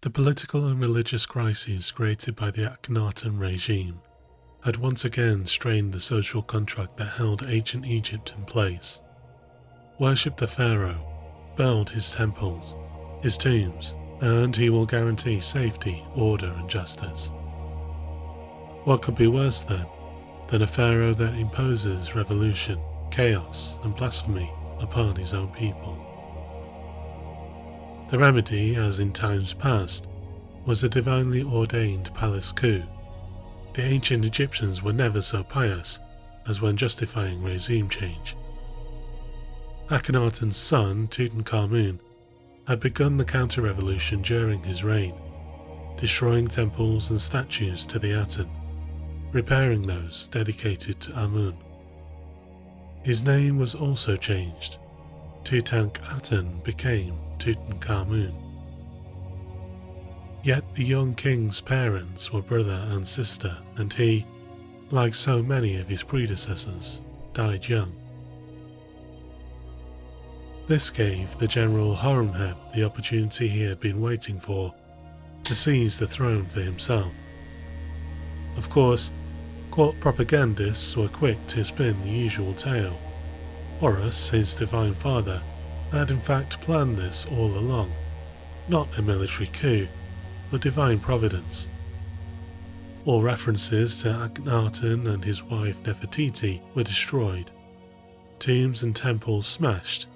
The political and religious crises created by the Akhenaten regime had once again strained the social contract that held ancient Egypt in place. Worship the pharaoh, build his temples, his tombs, and he will guarantee safety, order and justice. What could be worse then than a pharaoh that imposes revolution, chaos and blasphemy upon his own people? The remedy, as in times past, was a divinely ordained palace coup. The ancient Egyptians were never so pious as when justifying regime change. Akhenaten's son, Tutankhamun, had begun the counter-revolution during his reign, destroying temples and statues to the Aten, repairing those dedicated to Amun. His name was also changed. Tutankhaten became Tutankhamun. Yet the young king's parents were brother and sister, and he, like so many of his predecessors, died young. This gave the general Horemheb the opportunity he had been waiting for to seize the throne for himself. Of course, court propagandists were quick to spin the usual tale. Horus, his divine father, had in fact planned this all along, not a military coup, but divine providence. All references to Akhenaten and his wife Nefertiti were destroyed, tombs and temples smashed.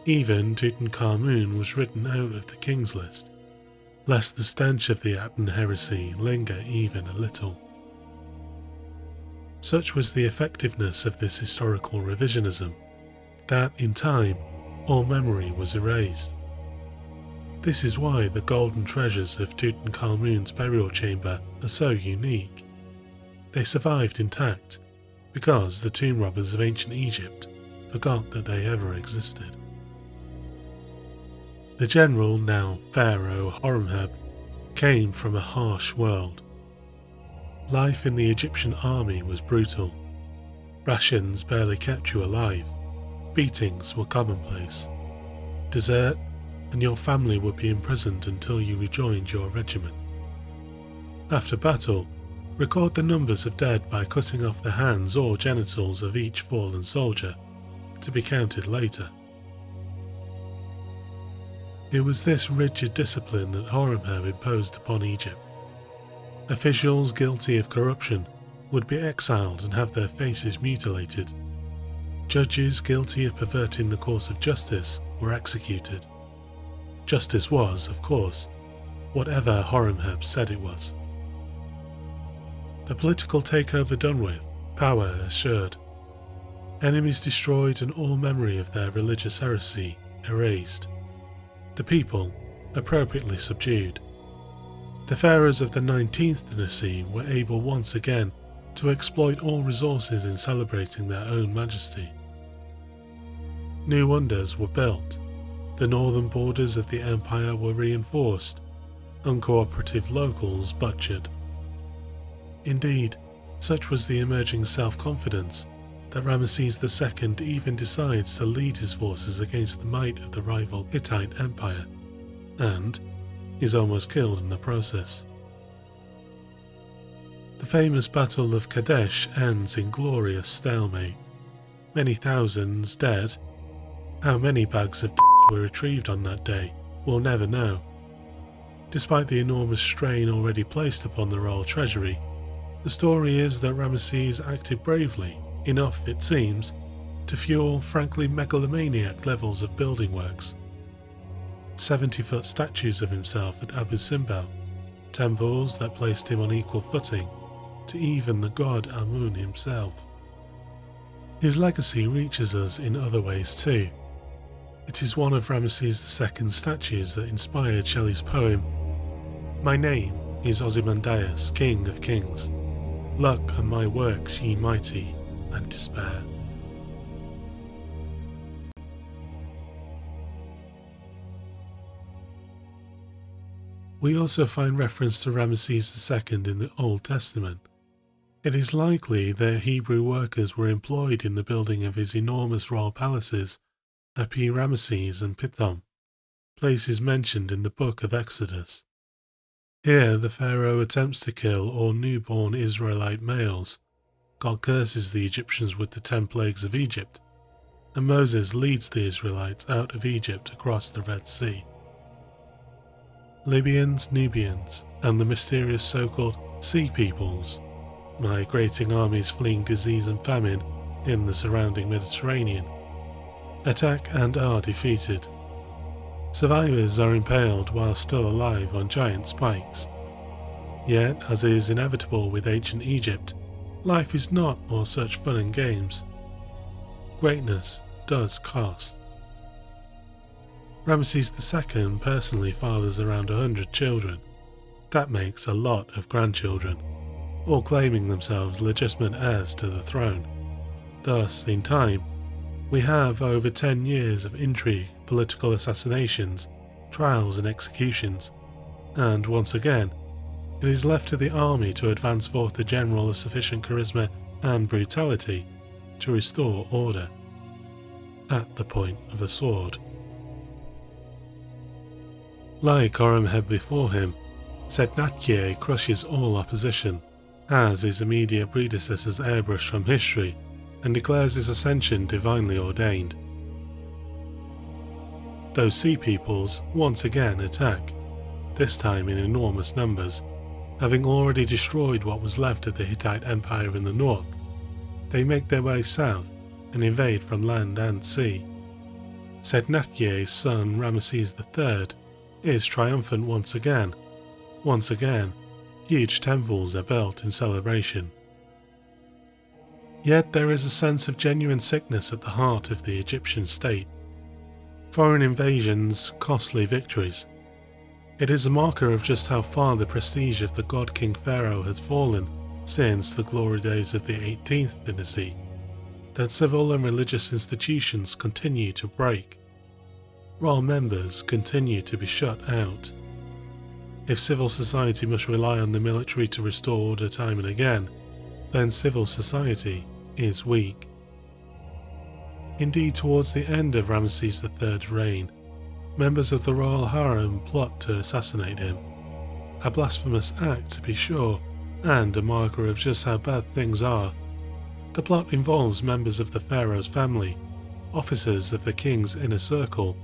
Even Tutankhamun was written out of the king's list, lest the stench of the Aten heresy linger even a little. Such was the effectiveness of this historical revisionism, that in time all memory was erased. This is why the golden treasures of Tutankhamun's burial chamber are so unique. They survived intact because the tomb robbers of ancient Egypt forgot that they ever existed. The general, now Pharaoh Horemheb, came from a harsh world. Life in the Egyptian army was brutal. Rations barely kept you alive. Beatings were commonplace. Desert, and your family would be imprisoned until you rejoined your regiment. After battle, record the numbers of dead by cutting off the hands or genitals of each fallen soldier, to be counted later. It was this rigid discipline that Horemheb imposed upon Egypt. Officials guilty of corruption would be exiled and have their faces mutilated. Judges guilty of perverting the course of justice were executed. Justice was, of course, whatever Horemheb said it was. The political takeover done with, power assured. Enemies destroyed and all memory of their religious heresy erased. The people appropriately subdued. The pharaohs of the 19th dynasty were able once again to exploit all resources in celebrating their own majesty. New wonders were built, the northern borders of the empire were reinforced, uncooperative locals butchered. Indeed, such was the emerging self-confidence that Ramesses II even decides to lead his forces against the might of the rival Hittite Empire, and is almost killed in the process. The famous Battle of Kadesh ends in glorious stalemate. Many thousands dead. How many bags of were retrieved on that day, we'll never know. Despite the enormous strain already placed upon the royal treasury, the story is that Ramesses acted bravely, enough, it seems, to fuel frankly megalomaniac levels of building works. 70-foot statues of himself at Abu Simbel, temples that placed him on equal footing to even the god Amun himself. His legacy reaches us in other ways too. It is one of Ramesses II's statues that inspired Shelley's poem, "My name is Ozymandias, King of Kings. Look on my works, ye mighty, and despair." We also find reference to Ramesses II in the Old Testament. It is likely that Hebrew workers were employed in the building of his enormous royal palaces at Pi Ramesses and Pithom, places mentioned in the book of Exodus. Here, the pharaoh attempts to kill all newborn Israelite males. God curses the Egyptians with the 10 plagues of Egypt, and Moses leads the Israelites out of Egypt across the Red Sea. Libyans, Nubians, and the mysterious so-called Sea Peoples, migrating armies fleeing disease and famine in the surrounding Mediterranean, attack and are defeated. Survivors are impaled while still alive on giant spikes. Yet, as is inevitable with ancient Egypt, life is not all such fun and games. Greatness does cost. Ramesses II personally fathers around 100 children. That makes a lot of grandchildren, all claiming themselves legitimate heirs to the throne. Thus, in time, we have over 10 years of intrigue, political assassinations, trials and executions, and once again, it is left to the army to advance forth a general of sufficient charisma and brutality to restore order, at the point of the sword. Like Horemheb before him, Sednatkye crushes all opposition, as his immediate predecessors airbrushed from history, and declares his ascension divinely ordained. Those Sea Peoples once again attack, this time in enormous numbers. Having already destroyed what was left of the Hittite Empire in the north, they make their way south and invade from land and sea. Sednatkye's son Ramesses III is triumphant once again. Once again, huge temples are built in celebration. Yet there is a sense of genuine sickness at the heart of the Egyptian state. Foreign invasions, costly victories. It is a marker of just how far the prestige of the god-king pharaoh has fallen since the glory days of the 18th dynasty, that civil and religious institutions continue to break. Royal members continue to be shut out. If civil society must rely on the military to restore order time and again, then civil society is weak. Indeed, towards the end of Ramesses III's reign, members of the royal harem plot to assassinate him. A blasphemous act, to be sure, and a marker of just how bad things are. The plot involves members of the pharaoh's family, officers of the king's inner circle,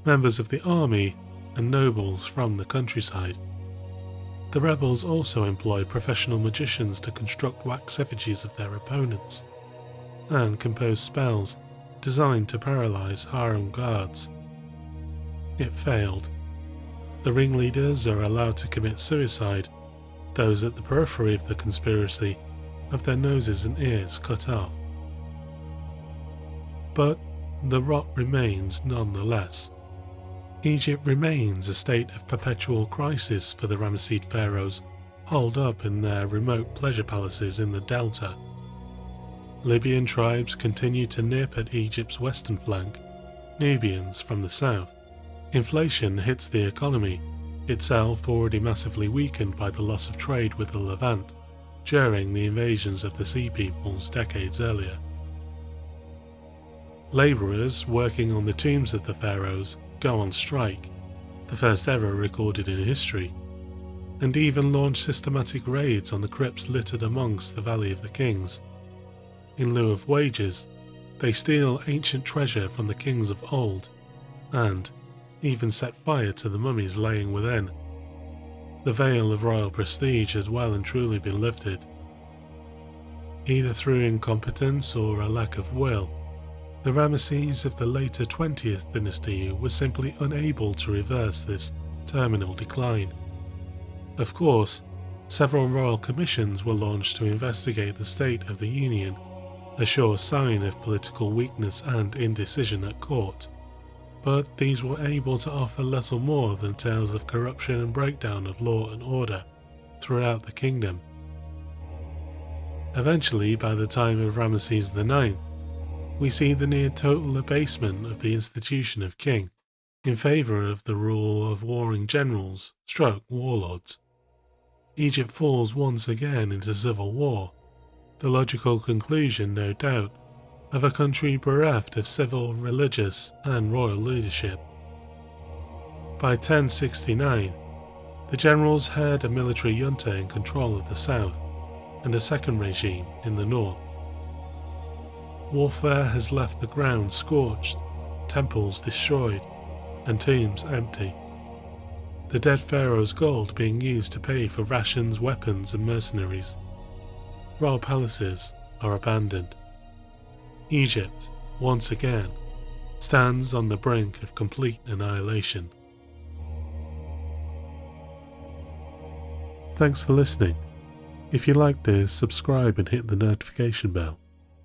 members of the army, and nobles from the countryside. The rebels also employ professional magicians to construct wax effigies of their opponents, and compose spells designed to paralyze harem guards. It failed. The ringleaders are allowed to commit suicide. Those at the periphery of the conspiracy have their noses and ears cut off. But the rot remains nonetheless. Egypt remains a state of perpetual crisis for the Ramesside pharaohs, holed up in their remote pleasure palaces in the delta. Libyan tribes continue to nip at Egypt's western flank, Nubians from the south. Inflation hits the economy, itself already massively weakened by the loss of trade with the Levant during the invasions of the Sea Peoples decades earlier. Labourers working on the tombs of the pharaohs go on strike, the first ever recorded in history, and even launch systematic raids on the crypts littered amongst the Valley of the Kings. In lieu of wages, they steal ancient treasure from the kings of old, and even set fire to the mummies laying within. The veil of royal prestige has well and truly been lifted. Either through incompetence or a lack of will, the Ramesses of the later 20th dynasty were simply unable to reverse this terminal decline. Of course, several royal commissions were launched to investigate the state of the Union, a sure sign of political weakness and indecision at court, but these were able to offer little more than tales of corruption and breakdown of law and order throughout the kingdom. Eventually, by the time of Ramesses IX, we see the near total abasement of the institution of king in favour of the rule of warring generals / warlords. Egypt falls once again into civil war, the logical conclusion, no doubt, of a country bereft of civil, religious and royal leadership. By 1069, The generals had a military junta in control of the south and a second regime in the north. Warfare has left the ground scorched, temples destroyed, and tombs empty. The dead pharaoh's gold being used to pay for rations, weapons, and mercenaries. Royal palaces are abandoned. Egypt, once again, stands on the brink of complete annihilation. Thanks for listening. If you like this, subscribe and hit the notification bell.